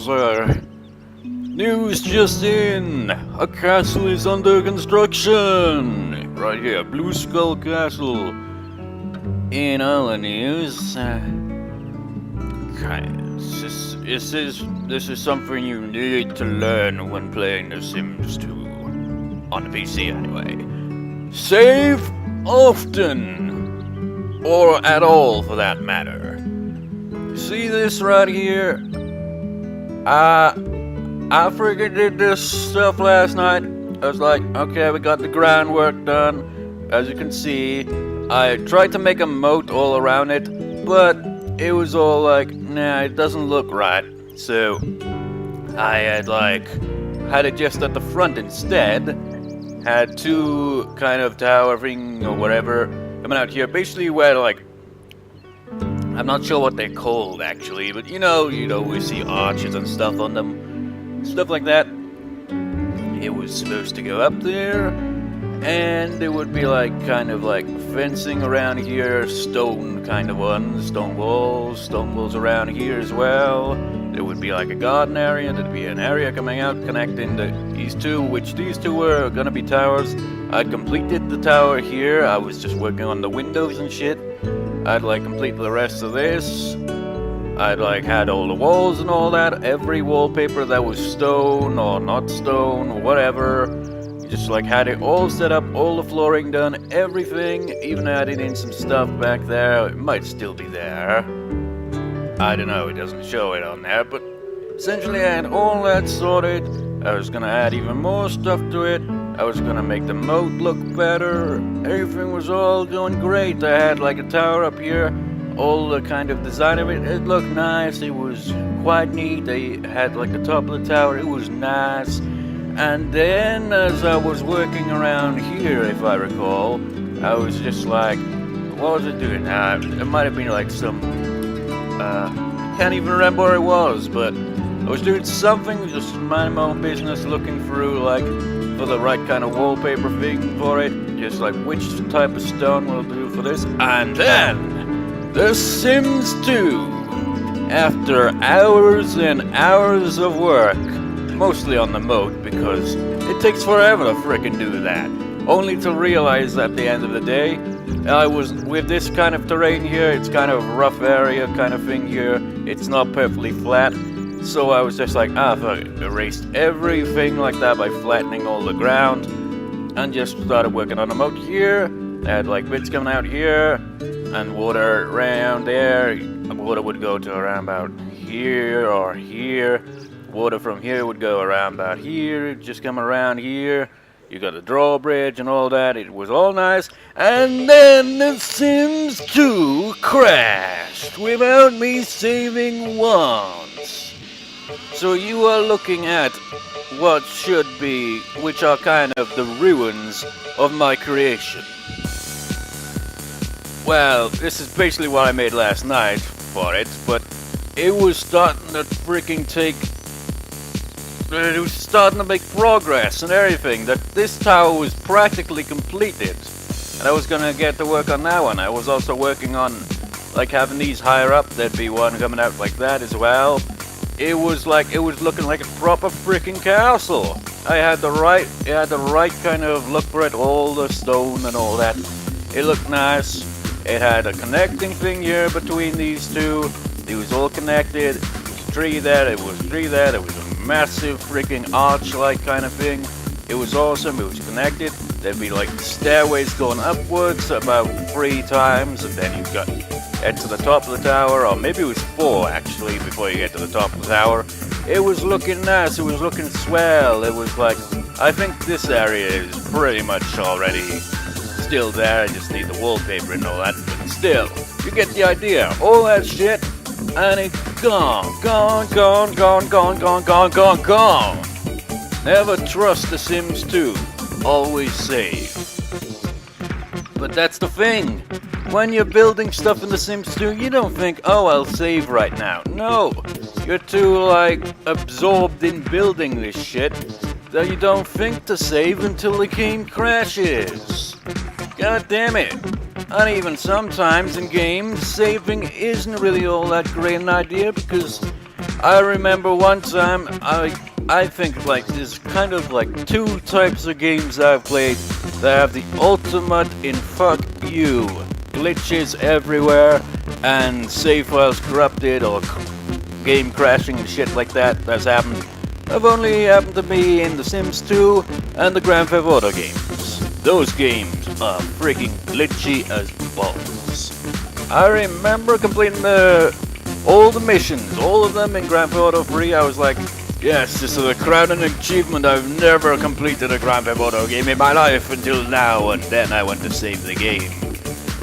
There's news just in. A castle is under construction. Right here, Blue Skull Castle. In other news, this is something you need to learn when playing The Sims 2 on the PC anyway. Save often, or at all for that matter. See this right here? I freaking did this stuff last night. I was like, okay, we got the groundwork done. As you can see, I tried to make a moat all around it, but it was all like, nah, it doesn't look right. So I had it just at the front instead. Had two kind of tower thing or whatever coming out here. Basically where I'm not sure what they're called actually, but you know, we see arches and stuff on them. Stuff like that. It was supposed to go up there, and there would be kind of fencing around here, stone kind of ones, stone walls around here as well. There would be a garden area, there'd be an area coming out connecting these two, which these two were gonna be towers. I'd completed the tower here, I was just working on the windows and shit. I'd complete the rest of this. I'd had all the walls and all that, every wallpaper that was stone or not stone or whatever. Just had it all set up, all the flooring done, everything, even added in some stuff back there. It might still be there. I don't know, it doesn't show it on there, but essentially I had all that sorted. I was gonna add even more stuff to it. I was gonna make the moat look better. Everything was all going great. I had a tower up here, all the kind of design of it. It looked nice, it was quite neat. They had the top of the tower, it was nice. And then as I was working around here, if I recall, I was just what was it doing? It might have been some, can't even remember where it was, but I was doing something, just minding my own business, looking through for the right kind of wallpaper thing for it, just which type of stone will do for this. And then, The Sims 2, after hours and hours of work, mostly on the moat because it takes forever to frickin' do that. Only to realize at the end of the day, I was with this kind of terrain here, it's kind of a rough area kind of thing here, it's not perfectly flat. So I was just fuck it, erased everything like that by flattening all the ground and just started working on the moat here. I had bits coming out here and water around there. Water would go to around about here or here. Water from here would go around about here, just come around here. You got a drawbridge and all that, it was all nice. And then The Sims 2 crashed without me saving once. So you are looking at which are kind of the ruins of my creation. Well, this is basically what I made last night for it, but it was starting to freaking it was starting to make progress and everything. That this tower was practically completed, and I was gonna get to work on that one. I was also working on having these higher up. There'd be one coming out like that as well. It was looking like a proper freaking castle. It had the right kind of look for it, all the stone and all that. It looked nice. It had a connecting thing here between these two. It was all connected. It was a tree there. It was a tree there. It was a massive freaking arch-like kind of thing. It was awesome. It was connected. There'd be stairways going upwards about 3 times, and then you got head to the top of the tower, or maybe it was 4 actually before you get to the top of the tower. It was looking nice. It was looking swell. It was I think this area is pretty much already still there. I just need the wallpaper and all that, but still, you get the idea. All that shit, and it's gone. Never trust The Sims 2. Always save. But that's the thing. When you're building stuff in The Sims 2, you don't think, oh, I'll save right now. No. You're too, absorbed in building this shit that you don't think to save until the game crashes. God damn it. And even sometimes in games, saving isn't really all that great an idea, because I remember one time, I think like there's kind of like two types of games I've played that have the ultimate in fuck you. Glitches everywhere and save files corrupted or game crashing and shit like that that's happened. Have only happened to me in The Sims 2 and the Grand Theft Auto games. Those games are freaking glitchy as balls. I remember completing all the missions, all of them in Grand Theft Auto 3. I was like, yes, this is a crowning achievement. I've never completed a Grand Theft Auto game in my life until now, and then I went to save the game.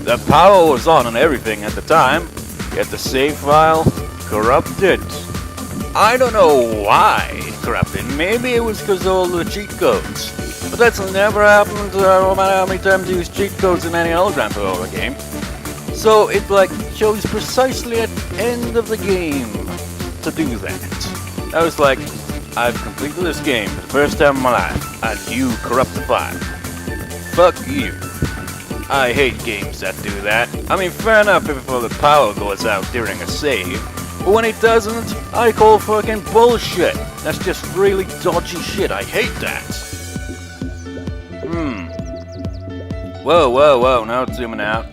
The power was on and everything at the time, yet the save file corrupted. I don't know why it corrupted. Maybe it was because of all the cheat codes. But that's never happened no matter how many times you use cheat codes in any other Grand Theft Auto game. So it like shows precisely at the end of the game to do that. I was like, I've completed this game for the first time in my life, and you corrupt the file. Fuck you. I hate games that do that. I mean, fair enough if the power goes out during a save, but when it doesn't, I call fucking bullshit. That's just really dodgy shit. I hate that. Whoa, now it's zooming out.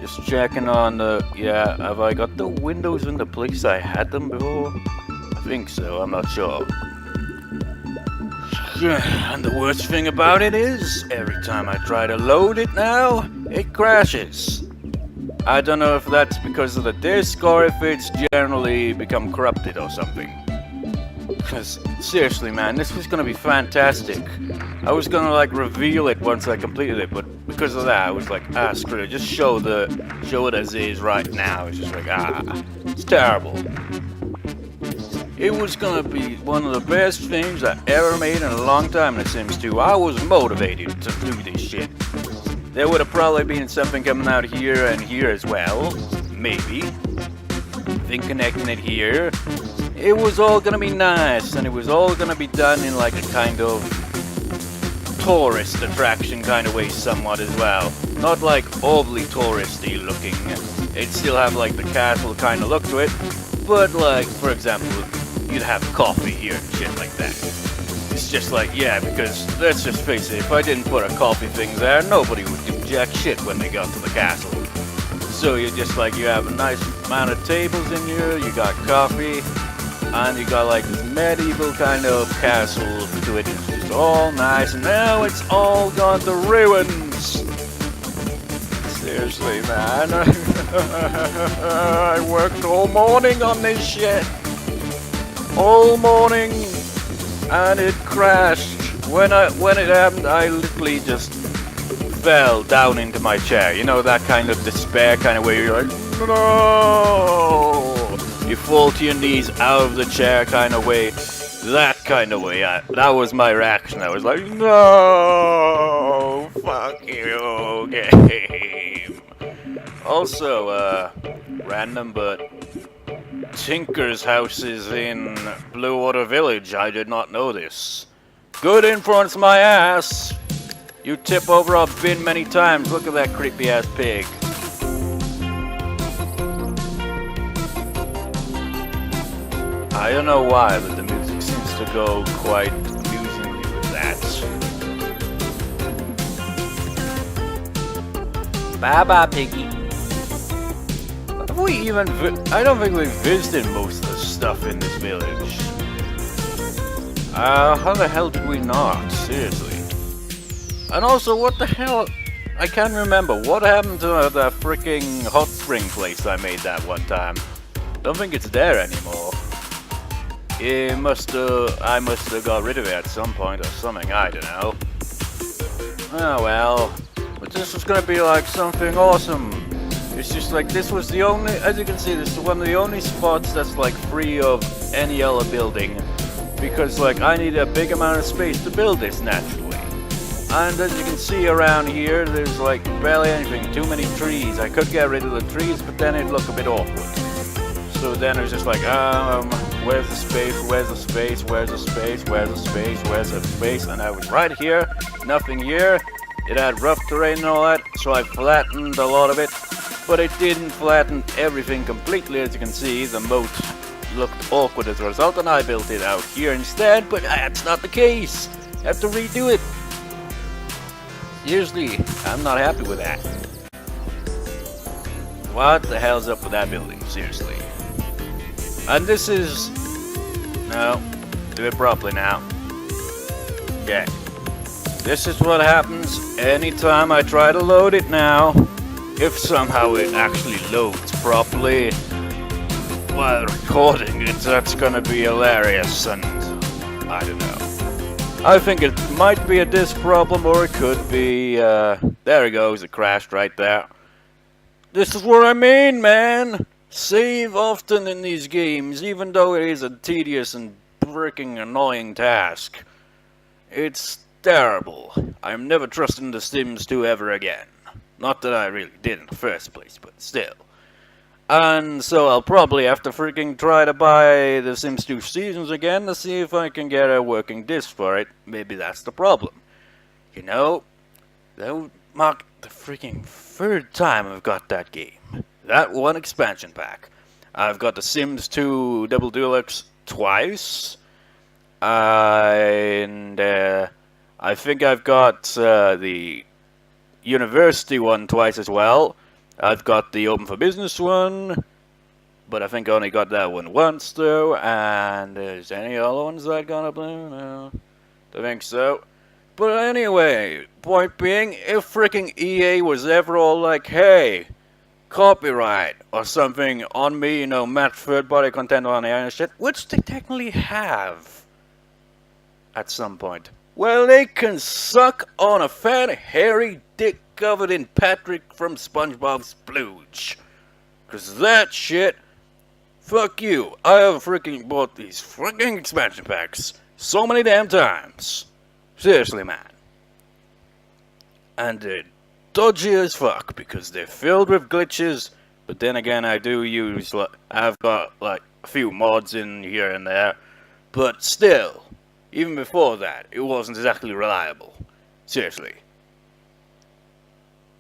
Just checking on the... Yeah, have I got the windows in the place I had them before? I think so, I'm not sure. And the worst thing about it is, every time I try to load it now, it crashes. I don't know if that's because of the disk or if it's generally become corrupted or something. Because, seriously man, this was gonna be fantastic. I was gonna like reveal it once I completed it, but because of that I was like, screw it, just show it as is right now. It's just like, it's terrible. It was gonna be one of the best things I ever made in a long time in The Sims 2. I was motivated to do this shit. There would have probably been something coming out here and here as well. Maybe. Then connecting it here. It was all gonna be nice, and it was all gonna be done in like a kind of tourist attraction kind of way somewhat as well. Not like overly touristy looking. It'd still have like the castle kind of look to it. But like, for example, you'd have coffee here and shit like that. It's just like, yeah, because let's just face it, if I didn't put a coffee thing there, nobody would do jack shit when they got to the castle. So you just like, you have a nice amount of tables in here, you got coffee, and you got like this medieval kind of castle to it. It's just all nice, and now it's all gone to ruins. Seriously, man. I worked all morning on this shit. All morning, and it crashed. When it happened, I literally just fell down into my chair. You know, that kind of despair kind of way. You're like, no. You fall to your knees out of the chair kind of way. That kind of way. That was my reaction. I was like, no, fuck you, game. Also, random, but Tinker's house is in Bluewater Village. I did not know this. Good influence, my ass. You tip over a bin many times. Look at that creepy ass pig. I don't know why, but the music seems to go quite amusingly with that. Bye bye, piggy. We even I don't think we visited most of the stuff in this village. How the hell did we not? Seriously. And also, what the hell? I can't remember. What happened to the freaking hot spring place I made that one time? Don't think it's there anymore. I must have got rid of it at some point or something. I don't know. Oh well. But this was gonna be like something awesome. It's just like, this was the only, as you can see, this is one of the only spots that's like free of any other building, because like I need a big amount of space to build this naturally. And as you can see around here, there's like barely anything, too many trees. I could get rid of the trees, but then it'd look a bit awkward. So then it was just like, where's the space, where's the space, where's the space, where's the space, where's the space, and I was right here, nothing here. It had rough terrain and all that, so I flattened a lot of it, but it didn't flatten everything completely. As you can see, the moat looked awkward as a result, and I built it out here instead, but that's not the case. I have to redo it. Seriously, I'm not happy with that. What the hell's up with that building? Seriously. And this is... No, do it properly now. Okay. This is what happens anytime I try to load it now. If somehow it actually loads properly while recording it, that's gonna be hilarious, and I don't know. I think it might be a disk problem, or it could be, there it goes, it crashed right there. This is what I mean, man! Save often in these games, even though it is a tedious and freaking annoying task. It's terrible. I'm never trusting The Sims 2 ever again. Not that I really did in the first place, but still. And so I'll probably have to freaking try to buy The Sims 2 Seasons again to see if I can get a working disc for it. Maybe that's the problem. You know, that would mark the freaking third time I've got that game. That one expansion pack. I've got The Sims 2 Double Deluxe twice. And I think I've got the University one twice as well. I've got the Open for Business one, but I think I only got that one once though. And is any other ones that I got up there? No, don't think so. But anyway, point being, if freaking EA was ever all like, hey, copyright or something on me, you know, match third-party content on the and shit, which they technically have at some point. Well, they can suck on a fat, hairy dick covered in Patrick from SpongeBob Splooge. Cause that shit, fuck you. I have freaking bought these freaking expansion packs so many damn times. Seriously, man. And they're dodgy as fuck because they're filled with glitches. But then again, I do use, I've got like a few mods in here and there. But still, even before that, it wasn't exactly reliable. Seriously.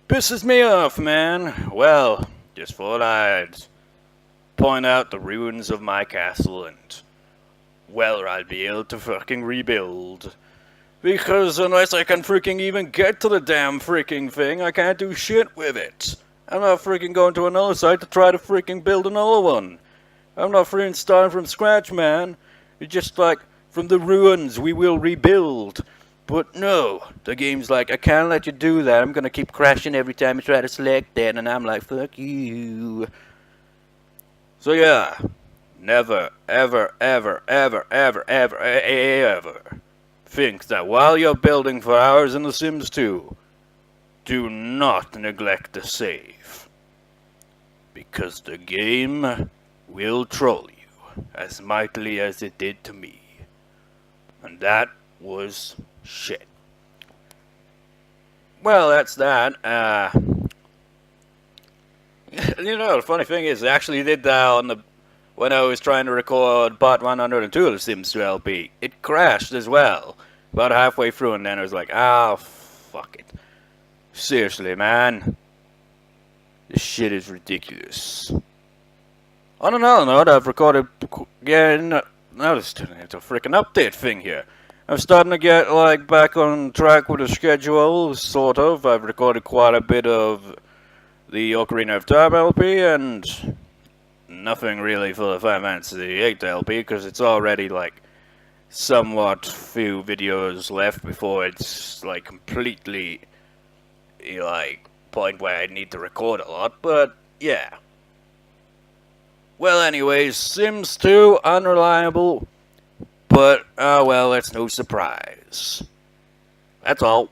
Pisses me off, man. Well, just thought I'd point out the ruins of my castle and, well, I'd be able to fucking rebuild. Because unless I can freaking even get to the damn freaking thing, I can't do shit with it. I'm not freaking going to another site to try to freaking build another one. I'm not freaking starting from scratch, man. It's just like, from the ruins we will rebuild. But no, the game's like, I can't let you do that. I'm gonna keep crashing every time you try to select that, and I'm like, fuck you. So yeah, never, ever, ever, ever, ever, ever, ever think that while you're building for hours in The Sims 2, do not neglect to save. Because the game will troll you as mightily as it did to me. And that was shit. Well, that's that. You know, the funny thing is, I actually did that on when I was trying to record part 102 of The Sims 2 LP. It crashed as well, about halfway through, and then I was like, ah, fuck it. Seriously, man. This shit is ridiculous. On another note, I've recorded again. Now it's a freaking update thing here. I'm starting to get, like, back on track with the schedule, sort of. I've recorded quite a bit of the Ocarina of Time LP, and nothing really for the Final Fantasy VIII LP, because it's already, like, somewhat few videos left before it's, like, completely, like, point where I need to record a lot, but, yeah. Well, anyways, Sims 2, unreliable, but, well, that's no surprise. That's all.